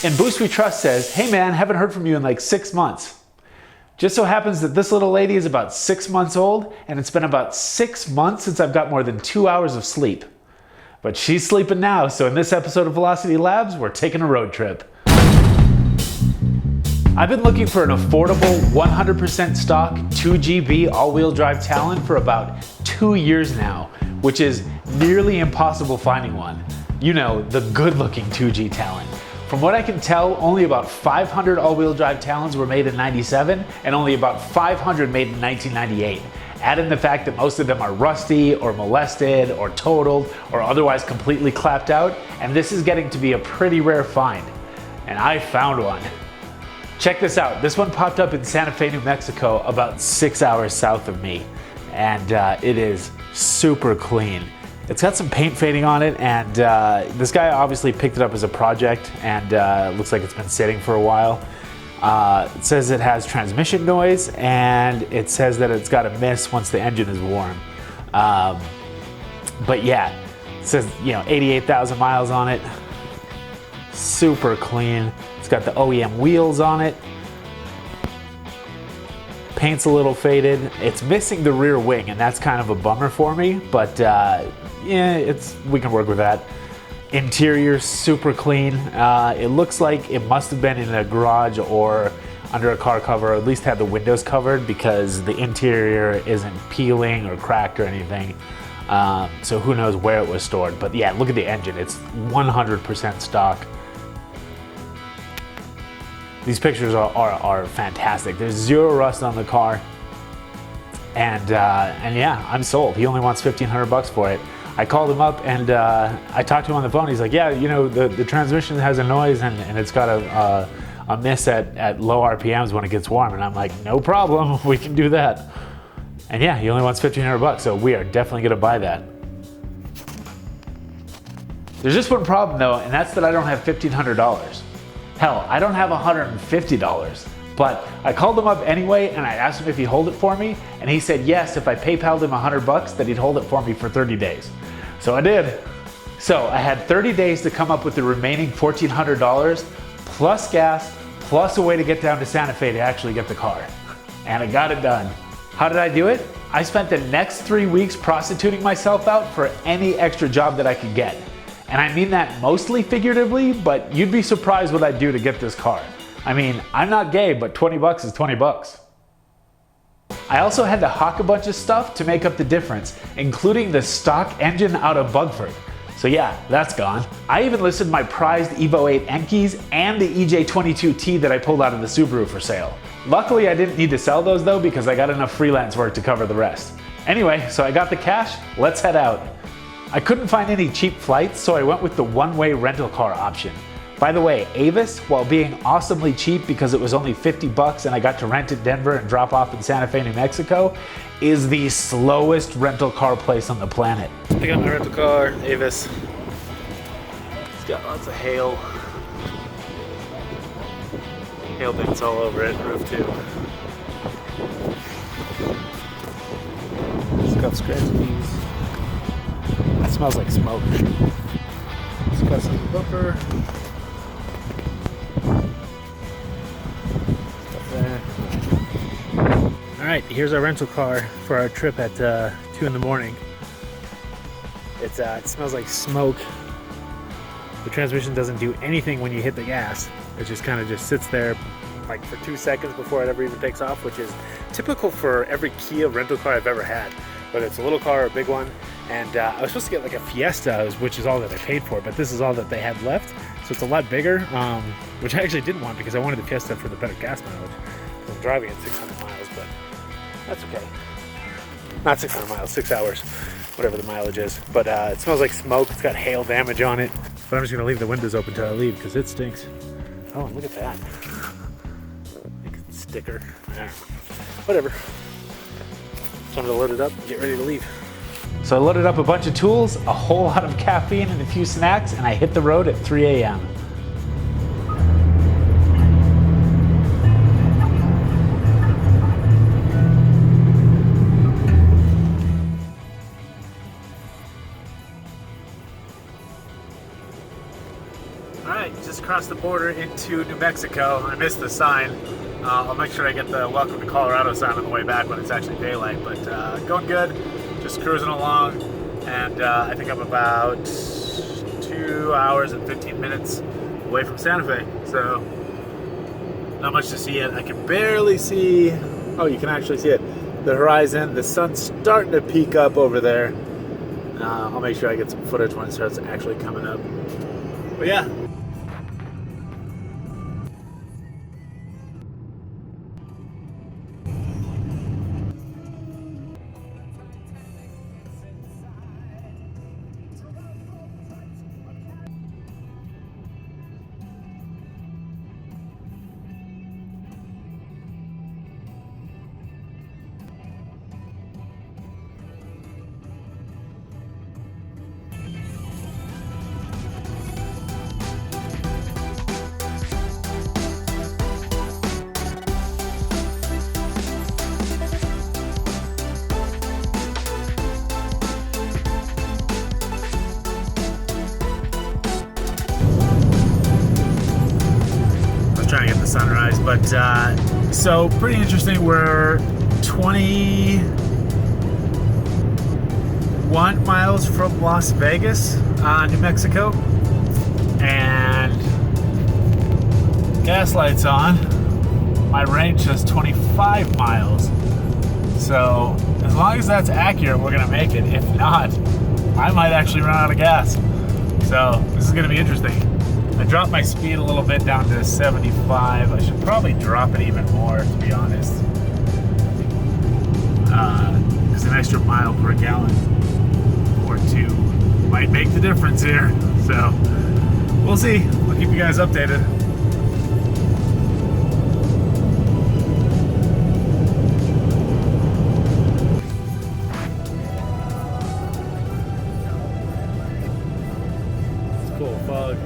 And Boost We Trust says, hey man, haven't heard from you in like 6 months. Just so happens that this little lady is about 6 months old, and it's been about 6 months since I've got more than 2 hours of sleep. But she's sleeping now, so in this episode of Velocity Labs, we're taking a road trip. I've been looking for an affordable, 100% stock, 2GB all-wheel drive Talon for about 2 years now, which is nearly impossible finding one. You know, the good-looking 2G Talon. From what I can tell, only about 500 all-wheel drive Talons were made in '97 and only about 500 made in 1998. Add in the fact that most of them are rusty or molested or totaled or otherwise completely clapped out, and this is getting to be a pretty rare find. And I found one. Check this out. This one popped up in Santa Fe, New Mexico, about 6 hours south of me, and it is super clean. It's got some paint fading on it, and this guy obviously picked it up as a project, and looks like it's been sitting for a while. It says it has transmission noise, and it says that it's got a miss once the engine is warm. But yeah, it says 88,000 miles on it. Super clean. It's got the OEM wheels on it. Paint's a little faded. It's missing the rear wing, and that's kind of a bummer for me, but yeah, we can work with that. Interior, super clean. It looks like it must have been in a garage or under a car cover, or at least had the windows covered, because the interior isn't peeling or cracked or anything. So who knows where it was stored. But yeah, look at the engine. It's 100% stock. These pictures are fantastic. There's zero rust on the car. And yeah, I'm sold. He only wants $1,500 for it. I called him up and I talked to him on the phone. He's like, yeah, the transmission has a noise and it's got a miss at low RPMs when it gets warm. And I'm like, no problem, we can do that. And yeah, he only wants $1,500, so we are definitely gonna buy that. There's just one problem though, and that's that I don't have $1,500. Hell, I don't have $150. But I called him up anyway, and I asked him if he'd hold it for me, and he said yes, if I PayPal'd him $100, that he'd hold it for me for 30 days. So I did. So I had 30 days to come up with the remaining $1,400, plus gas, plus a way to get down to Santa Fe to actually get the car. And I got it done. How did I do it? I spent the next 3 weeks prostituting myself out for any extra job that I could get. And I mean that mostly figuratively, but you'd be surprised what I'd do to get this car. I mean, I'm not gay, but 20 bucks is 20 bucks. I also had to hawk a bunch of stuff to make up the difference, including the stock engine out of Bugford. So yeah, that's gone. I even listed my prized Evo 8 Enkis and the EJ22T that I pulled out of the Subaru for sale. Luckily, I didn't need to sell those though, because I got enough freelance work to cover the rest. Anyway, so I got the cash, let's head out. I couldn't find any cheap flights, so I went with the one-way rental car option. By the way, Avis, while being awesomely cheap because it was only 50 bucks and I got to rent in Denver and drop off in Santa Fe, New Mexico, is the slowest rental car place on the planet. I got my rental car, Avis. It's got lots of hail. Hail bits all over it, roof too. It's got scratches. It smells like smoke. It's got some bumper. All right, here's our rental car for our trip at 2 in the morning. It smells like smoke. The transmission doesn't do anything when you hit the gas. It just kind of just sits there like for 2 seconds before it ever even takes off, which is typical for every Kia rental car I've ever had, whether it's a little car or a big one. And I was supposed to get like a Fiesta, which is all that I paid for, but this is all that they had left. So it's a lot bigger, which I actually didn't want because I wanted the Fiesta for the better gas mileage. I'm driving at 600 miles, but that's okay. Not 600 miles, 6 hours, whatever the mileage is. But it smells like smoke. It's got hail damage on it. But I'm just gonna leave the windows open till I leave because it stinks. Oh, look at that. Like a sticker. Yeah. Whatever. Time to load it up and get ready to leave. So I loaded up a bunch of tools, a whole lot of caffeine and a few snacks, and I hit the road at 3 a.m. Alright, just crossed the border into New Mexico. I missed the sign. I'll make sure I get the welcome to Colorado sign on the way back when it's actually daylight, but going good, just cruising along, and I think I'm about 2 hours and 15 minutes away from Santa Fe, so not much to see yet. I can barely see, oh, you can actually see it, the horizon. The sun's starting to peek up over there. I'll make sure I get some footage when it starts actually coming up. But yeah. Trying to get the sunrise, but so pretty interesting. We're 21 miles from Las Vegas, New Mexico, and gas lights on. My range says 25 miles, so as long as that's accurate, we're gonna make it. If not, I might actually run out of gas, so this is gonna be interesting. I dropped my speed a little bit down to 75. I should probably drop it even more, to be honest. Because an extra mile per gallon or two might make the difference here. So we'll see. I'll keep you guys updated. It's cool fog.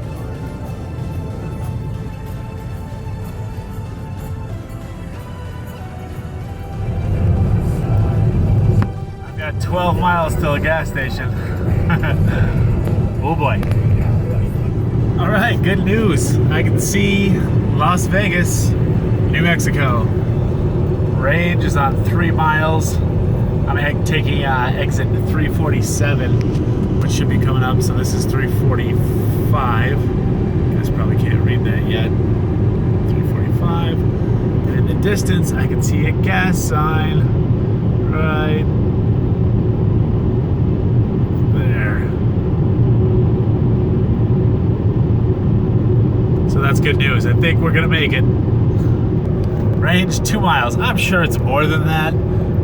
I've got 12 miles till a gas station. Oh boy. All right, good news. I can see Las Vegas, New Mexico. Range is on 3 miles. I'm taking exit 347, which should be coming up. So this is 345. You guys probably can't read that yet. 345. And in the distance, I can see a gas sign right there. So that's good news. I think we're gonna make it. Range 2 miles. I'm sure it's more than that.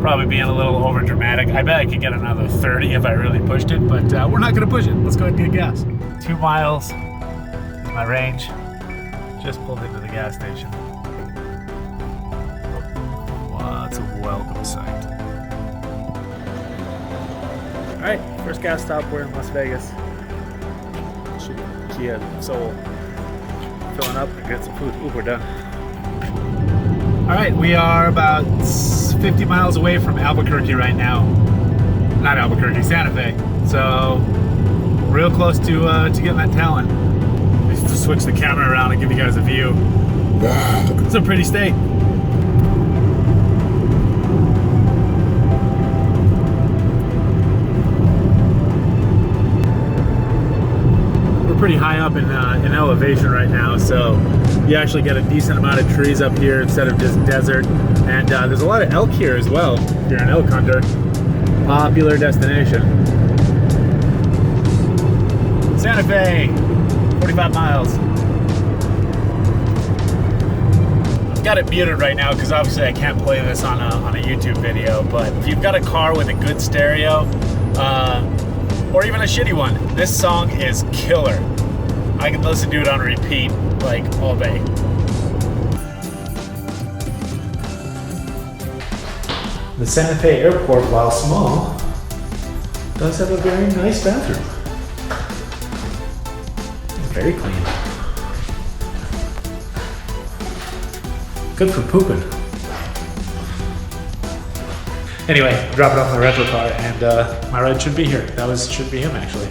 Probably being a little over dramatic. I bet I could get another 30 if I really pushed it, but we're not gonna push it. Let's go ahead and get gas. 2 miles is my range. Just pulled into the gas station. Wow, that's a welcome sight. All right, first gas stop. We're in Las Vegas. Kia Soul. Filling up and get some food. Ooh, we're done. All right, we are about 50 miles away from Albuquerque right now. Not Albuquerque, Santa Fe. So, real close to getting that Talon. Let's just switch the camera around and give you guys a view. It's a pretty state. Pretty high up in elevation right now, so you actually get a decent amount of trees up here instead of just desert. And there's a lot of elk here as well. If you're an elk hunter, popular destination. Santa Fe, 45 miles. I've got it muted right now because obviously I can't play this on a YouTube video. But if you've got a car with a good stereo, or even a shitty one, this song is killer. I can listen to it on repeat like all day. The Santa Fe airport, while small, does have a very nice bathroom. Very clean. Good for pooping. Anyway, drop it off in the rental car, and my ride should be here. Should be him actually.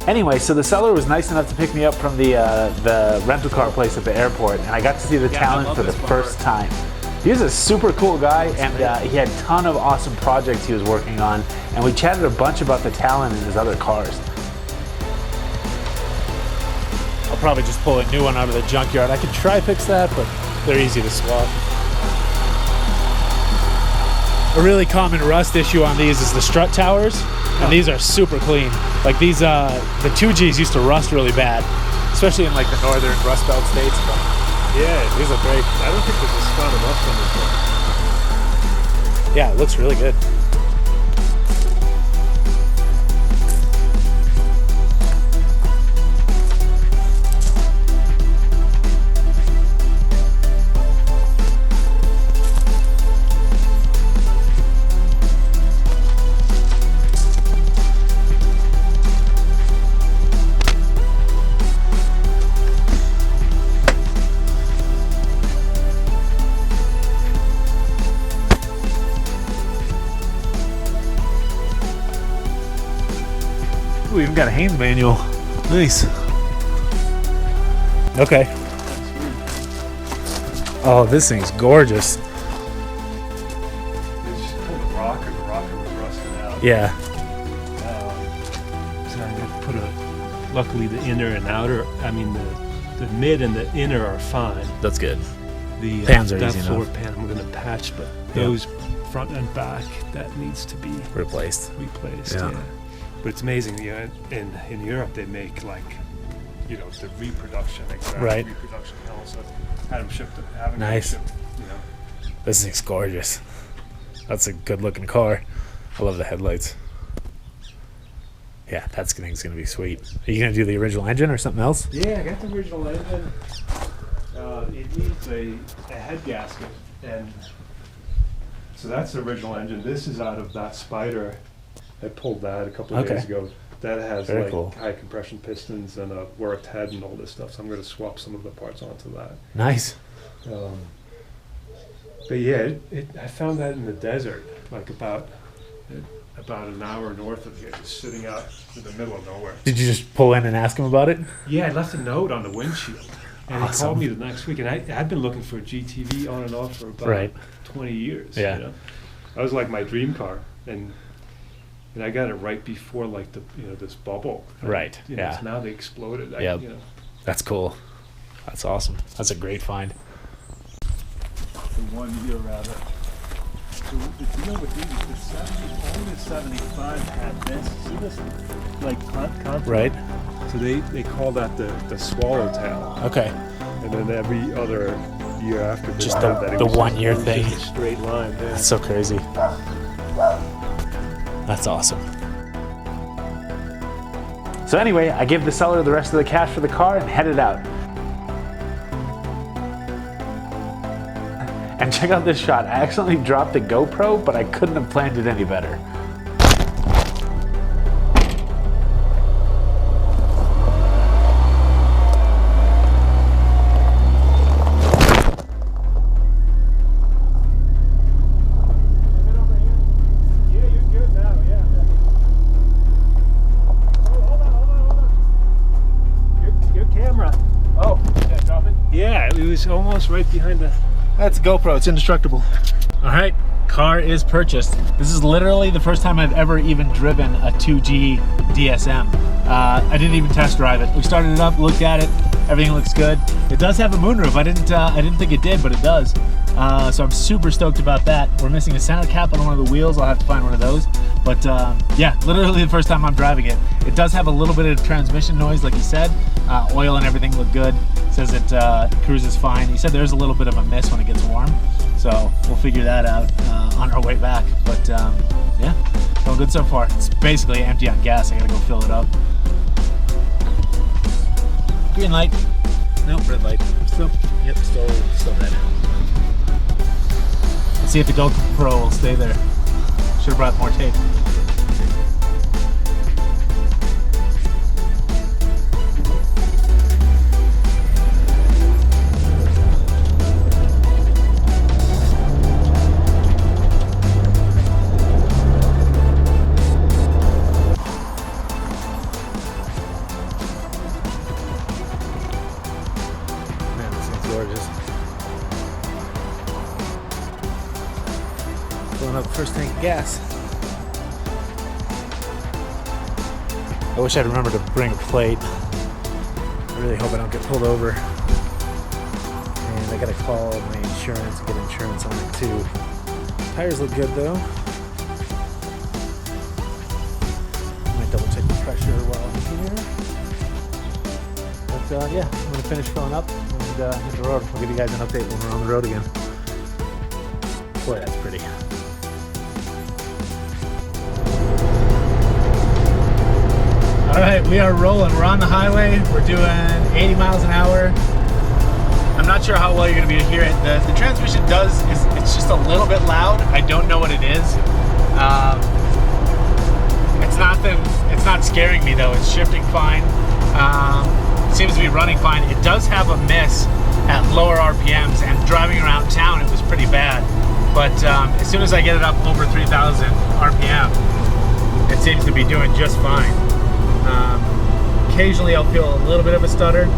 Anyway, so the seller was nice enough to pick me up from the rental car place at the airport, and I got to see the Talon for the first time. He's a super cool guy, and he had a ton of awesome projects he was working on, and we chatted a bunch about the Talon and his other cars. I'll probably just pull a new one out of the junkyard. I could try fix that, but they're easy to swap. A really common rust issue on these is the strut towers, and these are super clean. Like these, the 2Gs used to rust really bad, especially in like the northern Rust Belt states. But yeah, these look great. I don't think there's a spot of rust on this one. Yeah, it looks really good. We even got a Haynes manual. Nice. Okay. Oh, this thing's gorgeous. It's just called a rocker. The rocker was rusted out. Yeah. So I'm going to put luckily the inner and outer, I mean the mid and the inner are fine. That's good. The pans are that easy floor enough. pan I'm going to patch, but those front and back, that needs to be Replaced. Yeah. But it's amazing, you know, in Europe they make like, you know, the reproduction, reproduction panels. So had them shipped, having them Nice. shipped, you know. This thing's gorgeous. That's a good looking car. I love the headlights. Yeah, that thing's gonna be sweet. Are you gonna do the original engine or something else? Yeah, I got the original engine. It needs a head gasket, and so that's the original engine. This is out of that Spider. I pulled that a couple of days ago. That has Very like cool. high compression pistons and a worked head and all this stuff. So I'm going to swap some of the parts onto that. Nice. But yeah, I found that in the desert, like about an hour north of here, just sitting out in the middle of nowhere. Did you just pull in and ask him about it? Yeah, I left a note on the windshield, and he Awesome. called me the next week. And I'd been looking for a GTV on and off for about 20 years. Yeah. You know? That was like my dream car, and I got it right before like this bubble. Right. You know, Yeah. so now they exploded. Yep. You know, That's cool. That's awesome. That's a great find. the 1 year rather. So the deal with these, the 70, only the 75 had this. See this, like contour? Right. So they call that the swallowtail. Okay. And then every other year after, they Just have the that. It was 1 year just thing. a straight line. Yeah. That's so crazy. That's awesome. So anyway, I gave the seller the rest of the cash for the car and headed out. And check out this shot. I accidentally dropped the GoPro, but I couldn't have planned it any better. Yeah, it was almost right behind the... That's GoPro, it's indestructible. All right, car is purchased. This is literally the first time I've ever even driven a 2G DSM. I didn't even test drive it. We started it up, looked at it, everything looks good. It does have a moonroof. I didn't think it did, but it does. So I'm super stoked about that. We're missing a center cap on one of the wheels. I'll have to find one of those. But yeah, literally the first time I'm driving it. It does have a little bit of transmission noise, like he said. Oil and everything look good. Says it cruises fine. He said there's a little bit of a miss when it gets warm. So we'll figure that out on our way back. But yeah, going good so far. It's basically empty on gas. I gotta go fill it up. Green light. Nope, red light. Still red. Let's see if the GoPro will stay there. Should have brought more tape. gas. I wish I'd remembered to bring a plate. I really hope I don't get pulled over. And I gotta call my insurance and get insurance on it too. Tires look good though. Might double check the pressure while I'm here. But yeah, I'm gonna finish filling up and hit the road. I'll give you guys an update when we're on the road again. Boy, that's pretty. All right, we are rolling. We're on the highway. We're doing 80 miles an hour. I'm not sure how well you're gonna be able to hear it. The transmission it's just a little bit loud. I don't know what it is. It's not scaring me though. It's shifting fine. Seems to be running fine. It does have a miss at lower RPMs, and driving around town it was pretty bad. But as soon as I get it up over 3,000 RPM, it seems to be doing just fine. Occasionally I'll feel a little bit of a stutter,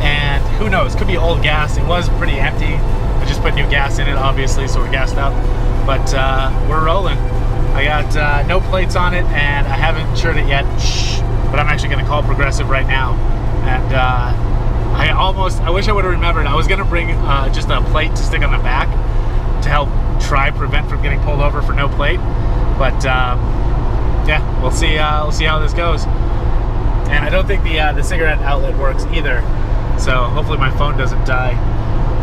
and who knows, could be old gas. It was pretty empty. I just put new gas in it, obviously, so we're gassed up. But we're rolling. I got no plates on it, and I haven't insured it yet. Shh. But I'm actually going to call Progressive right now. And I wish I would have remembered. I was going to bring just a plate to stick on the back to help prevent from getting pulled over for no plate. But yeah, we'll see how this goes. And I don't think the cigarette outlet works either. So hopefully my phone doesn't die.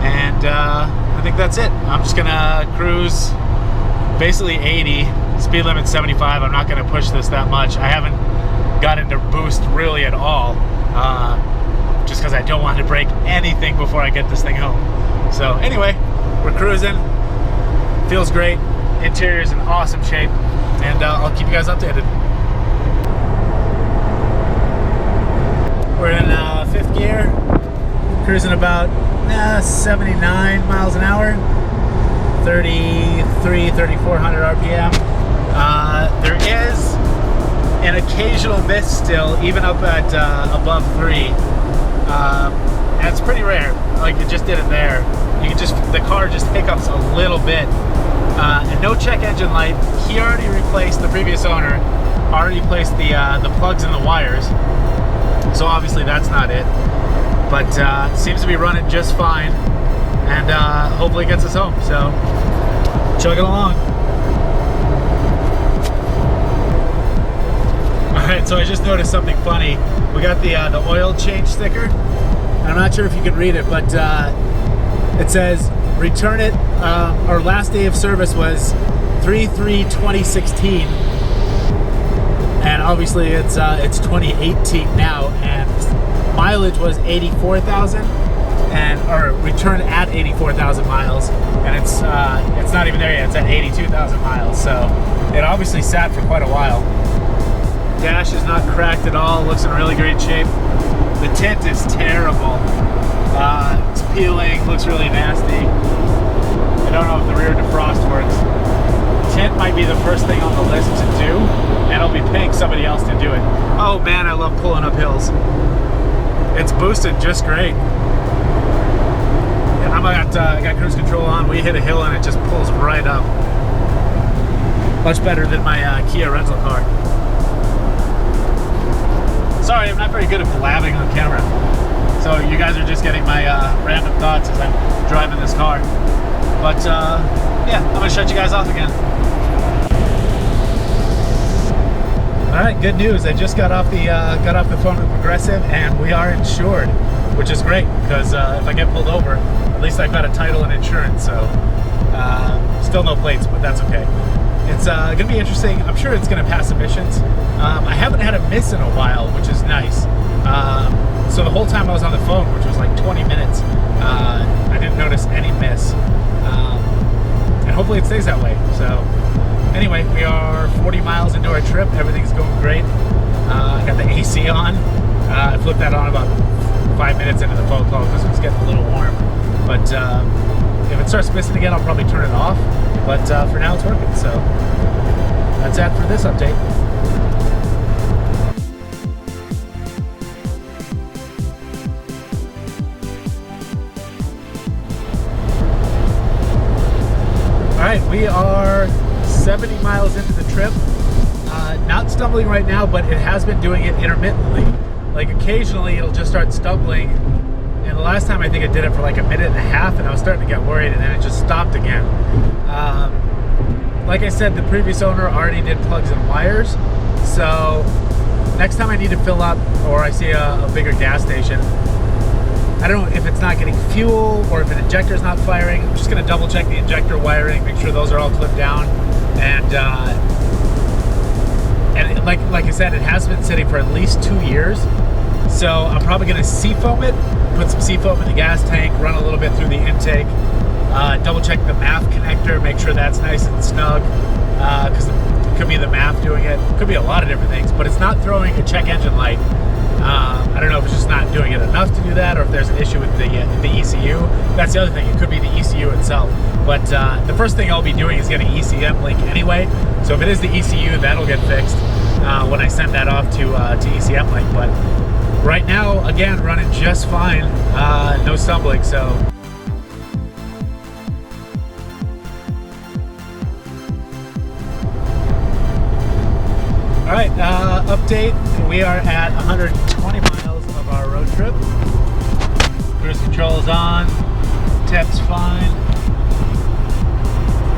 And I think that's it. I'm just gonna cruise basically 80, speed limit 75. I'm not gonna push this that much. I haven't got into boost really at all, just because I don't want to break anything before I get this thing home. So anyway, we're cruising. Feels great. Interior's in awesome shape, and I'll keep you guys updated. We're in 5th gear, cruising about 79 miles an hour, 3,400 RPM. There is an occasional miss still, even up at above 3. And it's pretty rare. Like, it just did it there. The car just hiccups a little bit. And no check engine light. He already replaced, the previous owner already placed the plugs in the wires. So obviously that's not it. But seems to be running just fine. And hopefully gets us home. So chugging along. Alright, so I just noticed something funny. We got the oil change sticker. And I'm not sure if you can read it, but it says return it. Our last day of service was 3/3/2016, and obviously it's 2018 now, and mileage was 84,000, or return at 84,000 miles, and it's not even there yet. It's at 82,000 miles, so it obviously sat for quite a while. Dash is not cracked at all. Looks in really great shape. The tint is terrible. It's peeling. Looks really nasty. I don't know if the rear defrost works. Tint might be the first thing on the list to do, and I'll be paying somebody else to do it. Oh man, I love pulling up hills. It's boosted just great. And I got cruise control on. We hit a hill and it just pulls right up. Much better than my Kia rental car. Sorry, I'm not very good at blabbing on camera. So you guys are just getting my random thoughts as I'm driving this car. But yeah, I'm gonna shut you guys off again. All right, good news. I just got off the phone with Progressive, and we are insured, which is great because if I get pulled over, at least I've got a title and insurance. So still no plates, but that's okay. It's gonna be interesting. I'm sure it's gonna pass emissions. I haven't had a miss in a while, which is nice. So the whole time I was on the phone, which was like 20 minutes, I didn't notice any miss. And hopefully it stays that way. So anyway, we are 40 miles into our trip. Everything's going great. I got the AC on. I flipped that on about 5 minutes into the phone call because it was getting a little warm. But if it starts missing again, I'll probably turn it off. But for now, it's working. So that's it for this update. All right, we are 70 miles into the trip. Not stumbling right now, but it has been doing it intermittently. Like occasionally it'll just start stumbling. And the last time I think it did it for like a minute and a half, and I was starting to get worried, and then it just stopped again. Like I said, the previous owner already did plugs and wires. So next time I need to fill up, or I see a bigger gas station, I don't know if it's not getting fuel or if an injector is not firing. I'm just going to double check the injector wiring, make sure those are all clipped down. And like I said, it has been sitting for at least 2 years. So I'm probably going to seafoam it, put some seafoam in the gas tank, run a little bit through the intake, double check the MAF connector, make sure that's nice and snug, because it could be the MAF doing it. It could be a lot of different things, but it's not throwing a check engine light. I don't know if it's just not doing it enough to do that, or if there's an issue with the ECU. That's the other thing. It could be the ECU itself. But the first thing I'll be doing is getting ECM link anyway. So if it is the ECU, that'll get fixed when I send that off to ECM link. But right now, again, running just fine. No stumbling. So. All right, update. We are at 120 miles of our road trip. Cruise control is on. Temp's fine.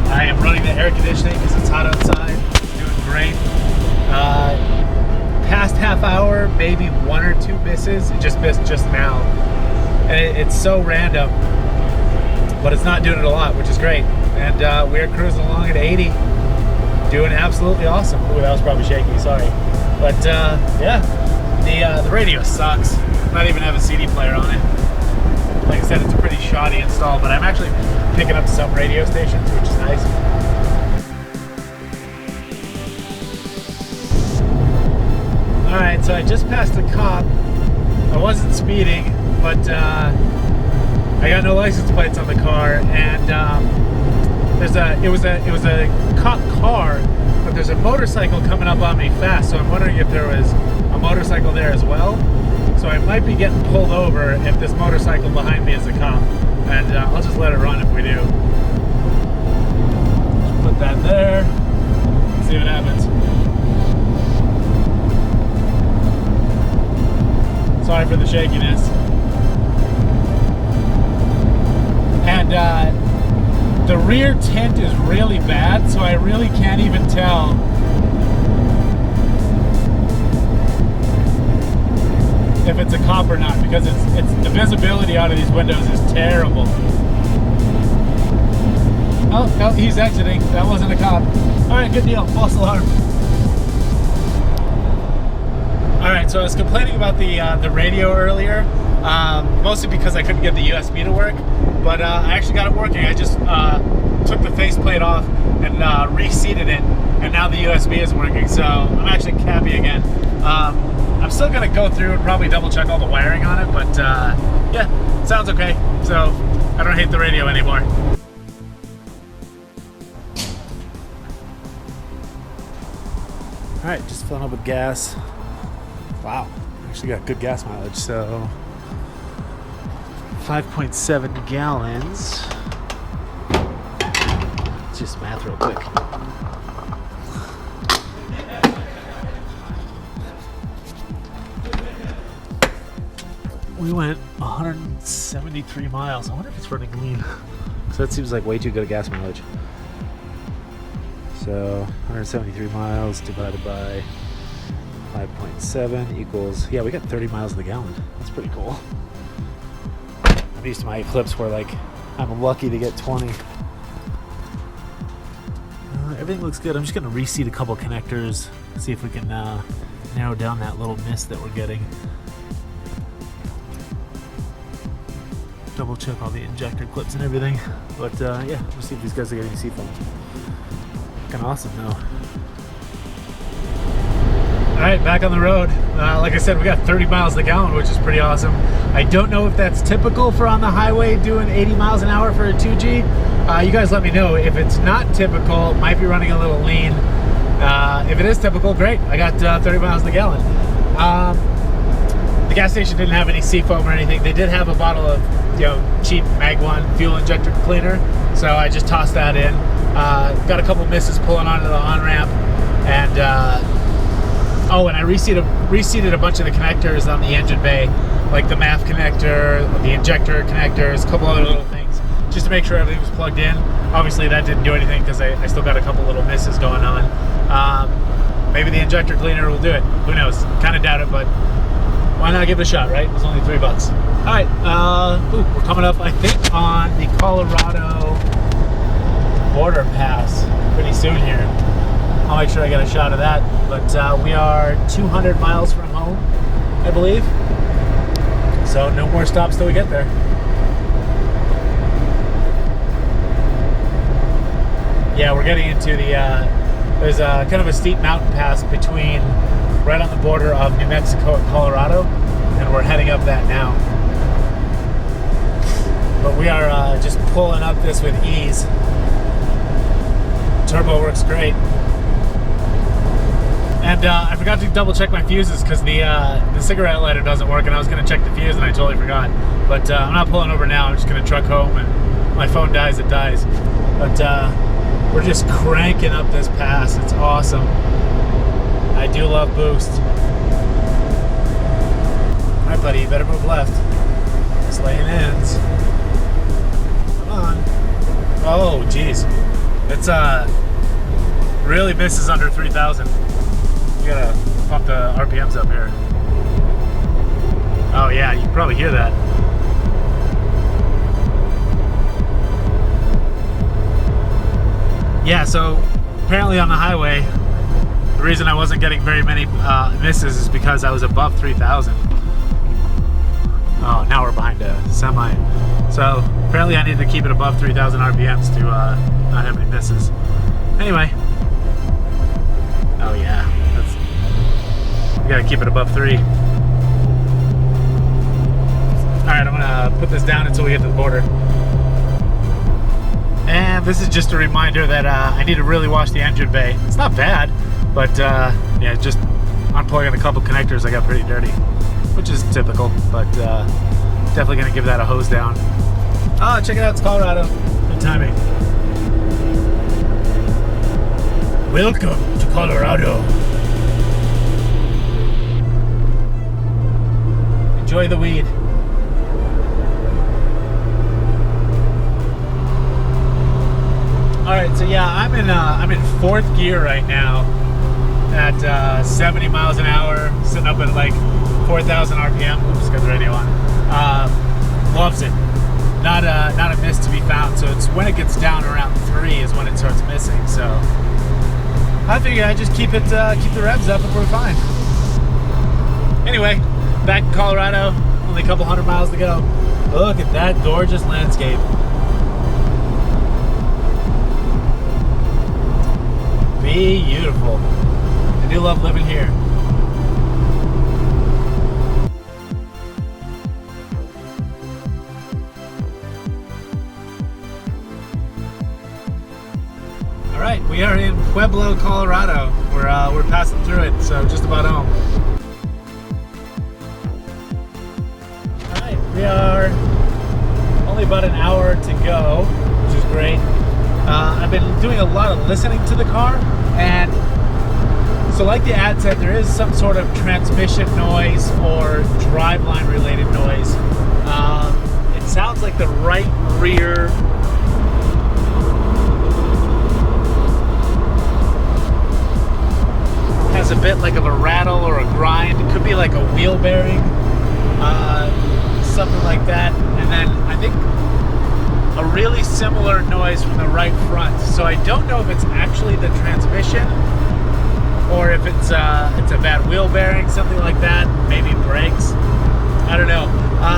I am running the air conditioning because it's hot outside. Doing great. Past half hour, maybe 1 or 2 misses. It just missed just now. And it's so random, but it's not doing it a lot, which is great. And we're cruising along at 80. Doing absolutely awesome. Ooh, that was probably shaky, sorry. But yeah, the radio sucks. Not even have a CD player on it. Like I said, it's a pretty shoddy install, but I'm actually picking up some radio stations, which is nice. Alright, so I just passed a cop. I wasn't speeding, but I got no license plates on the car, and it was a cop car, but there's a motorcycle coming up on me fast, so I'm wondering if there was a motorcycle there as well. So I might be getting pulled over if this motorcycle behind me is a cop, and I'll just let it run if we do. Just put that there, see what happens. Sorry for the shakiness. And the rear tint is really bad, so I really can't even tell if it's a cop or not, because it's the visibility out of these windows is terrible. Oh, no, he's exiting. That wasn't a cop. All right, good deal. False alarm. All right, so I was complaining about the radio earlier, mostly because I couldn't get the USB to work, but I actually got it working. I just took the faceplate off and reseated it, and now the USB is working, so I'm actually happy again. I'm still gonna go through and probably double check all the wiring on it, but yeah, sounds okay, so I don't hate the radio anymore. All right, just filling up with gas. Wow, actually got good gas mileage, so 5.7 gallons. Let's just math real quick. We went 173 miles. I wonder if it's running lean. So that seems like way too good a gas mileage. So 173 miles divided by 5.7 equals, yeah, we got 30 miles to the gallon. That's pretty cool. I'm used to my Eclipse where like I'm lucky to get 20. Everything looks good. I'm just gonna reseat a couple connectors, see if we can narrow down that little mist that we're getting. Double check all the injector clips and everything. But yeah, we'll see if these guys are getting seafoam. Kind of awesome now. All right, back on the road. Like I said, we got 30 miles to the gallon, which is pretty awesome. I don't know if that's typical for on the highway doing 80 miles an hour for a 2G. You guys let me know. If it's not typical, it might be running a little lean. If it is typical, great. I got 30 miles to the gallon. The gas station didn't have any seafoam or anything. They did have a bottle of cheap Mag 1 fuel injector cleaner, so I just tossed that in. Got a couple misses pulling onto the on-ramp, and oh, and I reseated a bunch of the connectors on the engine bay, like the MAF connector, the injector connectors, a couple other little things, just to make sure everything was plugged in. Obviously that didn't do anything because I still got a couple little misses going on. Maybe the injector cleaner will do it. Who knows? Kind of doubt it, but why not give it a shot, right? It was only $3. All right, we're coming up, I think, on the Colorado border pass pretty soon here. I'll make sure I get a shot of that. But we are 200 miles from home, I believe. So no more stops till we get there. Yeah, we're getting into the, there's a kind of a steep mountain pass between, right on the border of New Mexico and Colorado, and we're heading up that now. But we are just pulling up this with ease. Turbo works great. And I forgot to double check my fuses because the cigarette lighter doesn't work, and I was going to check the fuse and I totally forgot. But I'm not pulling over now. I'm just going to truck home, and my phone dies, it dies. But we're just cranking up this pass. It's awesome. I do love boost. All right, buddy, you better move left. This lane ends. Come on. Oh, geez. It's really misses under 3,000. You gotta pump the RPMs up here. Oh yeah, you can probably hear that. Yeah, so apparently on the highway, the reason I wasn't getting very many misses is because I was above 3,000. Oh, now we're behind a semi. So apparently I need to keep it above 3,000 RPMs to not have any misses. Anyway. Oh yeah, you gotta keep it above 3. All right, I'm gonna put this down until we get to the border. And this is just a reminder that I need to really wash the engine bay. It's not bad, but yeah, just unplugging a couple connectors, I got pretty dirty, which is typical, but definitely gonna give that a hose down. Oh, check it out, it's Colorado. Good timing. Welcome to Colorado. Enjoy the weed. All right, so yeah, I'm in 4th gear right now at 70 miles an hour, sitting up at like 4,000 RPM. Oops, got the radio on. Loves it. Not a miss to be found. So it's when it gets down around 3 is when it starts missing. So I figure I just keep the revs up and we're fine. Anyway, back in Colorado, only a couple 100 miles to go. Look at that gorgeous landscape. Beautiful. I do love living here. All right, we are in Pueblo, Colorado. We're passing through it, so just about home. All right, we are only about an hour to go, which is great. I've been doing a lot of listening to the car, and so like the ad said, there is some sort of transmission noise or driveline related noise. It sounds like the right rear has a bit like of a rattle or a grind. It could be like a wheel bearing, something like that. And then I think a really similar noise from the right front. So I don't know if it's actually the transmission or if it's a bad wheel bearing, something like that, maybe brakes. I don't know,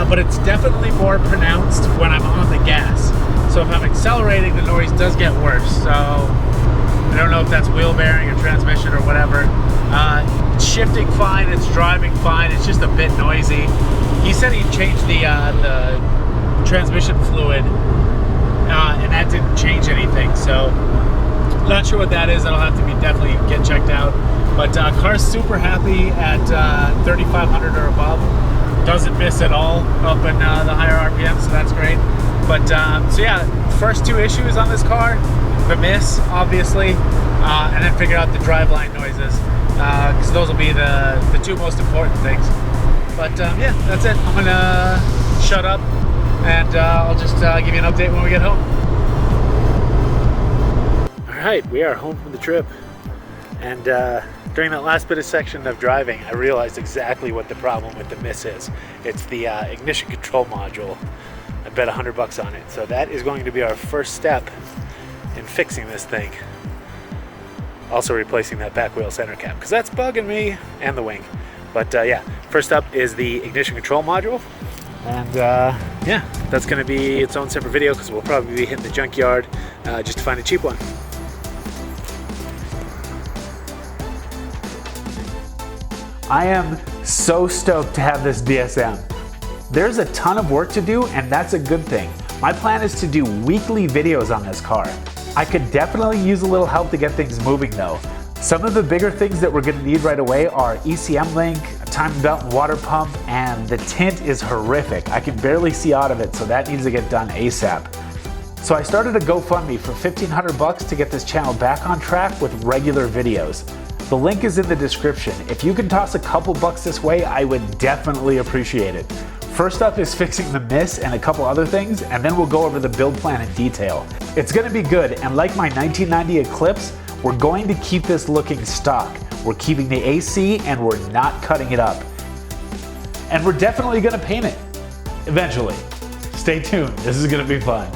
but it's definitely more pronounced when I'm on the gas. So if I'm accelerating, the noise does get worse. So I don't know if that's wheel bearing or transmission or whatever. It's shifting fine, it's driving fine, it's just a bit noisy. He said he changed the transmission fluid, and that didn't change anything. So not sure what that is. That'll have to be definitely get checked out. But car's super happy at 3,500 or above. Doesn't miss at all up in the higher RPM, so that's great. But so yeah, first two issues on this car, the miss, obviously, and then figure out the driveline noises, because those will be the two most important things. But yeah, that's it. I'm gonna shut up, and I'll just give you an update when we get home. All right, we are home from the trip, and during that last bit of section of driving, I realized exactly what the problem with the miss is. It's the ignition control module. I bet $100 on it. So that is going to be our first step in fixing this thing. Also replacing that back wheel center cap, because that's bugging me, and the wing. But yeah, first up is the ignition control module. And yeah, that's gonna be its own separate video, because we'll probably be hitting the junkyard just to find a cheap one. I am so stoked to have this DSM. There's a ton of work to do, and that's a good thing. My plan is to do weekly videos on this car. I could definitely use a little help to get things moving though. Some of the bigger things that we're gonna need right away are ECM link, a timing belt and water pump, and the tint is horrific. I can barely see out of it, so that needs to get done ASAP. So I started a GoFundMe for $1,500 to get this channel back on track with regular videos. The link is in the description. If you can toss a couple bucks this way, I would definitely appreciate it. First up is fixing the miss and a couple other things, and then we'll go over the build plan in detail. It's gonna be good, and like my 1990 Eclipse, we're going to keep this looking stock. We're keeping the AC, and we're not cutting it up. And we're definitely gonna paint it, eventually. Stay tuned, this is gonna be fun.